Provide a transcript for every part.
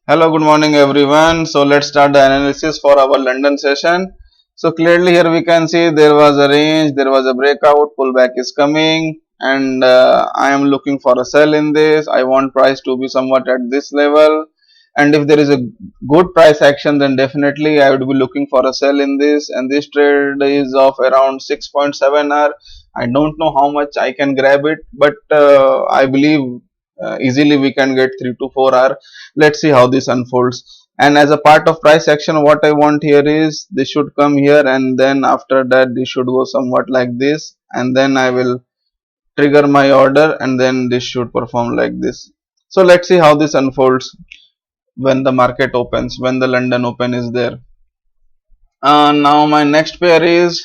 Hello, good morning everyone. So let's start the analysis for our London session. So clearly here we can see there was a range, there was a breakout, pullback is coming, and I am looking for a sell in this. I want price to be somewhat at this level, and if there is a good price action, then definitely I would be looking for a sell in this. And this trade is of around 6.7 hour. I don't know how much I can grab it, but I believe easily we can get 3 to 4 hour. Let's see how this unfolds. And as a part of price action, what I want here is this should come here, and then after that this should go somewhat like this, and then I will trigger my order, and then this should perform like this. So let's see how this unfolds when the market opens, when the London Open is there. Now my next pair is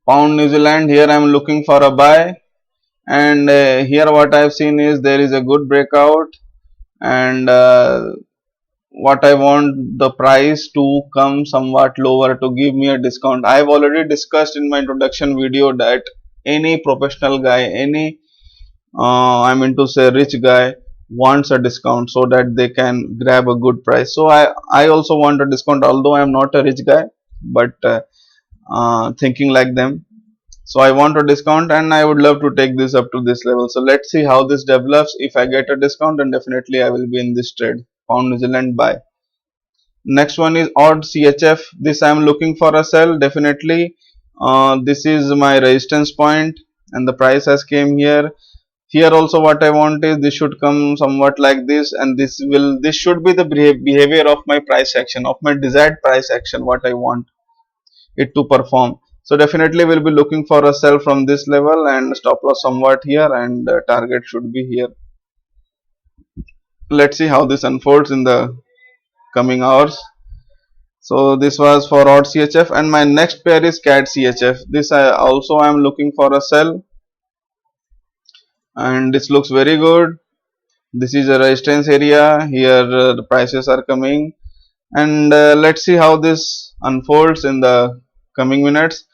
pound New Zealand. Here I am looking for a buy, and here what I have seen is there is a good breakout, and what I want the price to come somewhat lower to give me a discount. I have already discussed in my introduction video that any professional guy, any I mean to say rich guy wants a discount so that they can grab a good price. So I also want a discount, although I am not a rich guy, but thinking like them. So I want a discount, and I would love to take this up to this level. So let's see how this develops. If I get a discount, then definitely I will be in this trade. Pound New Zealand buy. Next one is odd CHF. This I am looking for a sell definitely. This is my resistance point, and the price has came here. Here also what I want is this should come somewhat like this, and this should be the behavior of my price action, of my desired price action, what I want it to perform. So definitely we'll be looking for a sell from this level, and stop loss somewhat here, and target should be here. Let's see how this unfolds in the coming hours. So this was for odd CHF, and my next pair is CAD CHF. This I also am looking for a sell, and this looks very good. This is a resistance area. Here the prices are coming, and let's see how this unfolds in the coming minutes.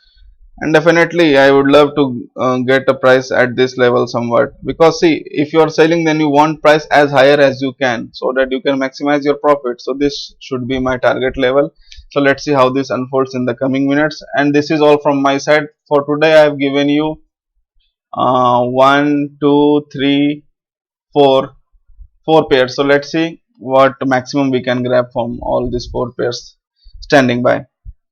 And definitely I would love to get a price at this level somewhat, because see, if you are selling, then you want price as higher as you can so that you can maximize your profit. So this should be my target level. So let's see how this unfolds in the coming minutes. And this is all from my side for today. I have given you 1 2 3 4 pairs. So let's see what maximum we can grab from all these 4 pairs. Standing by.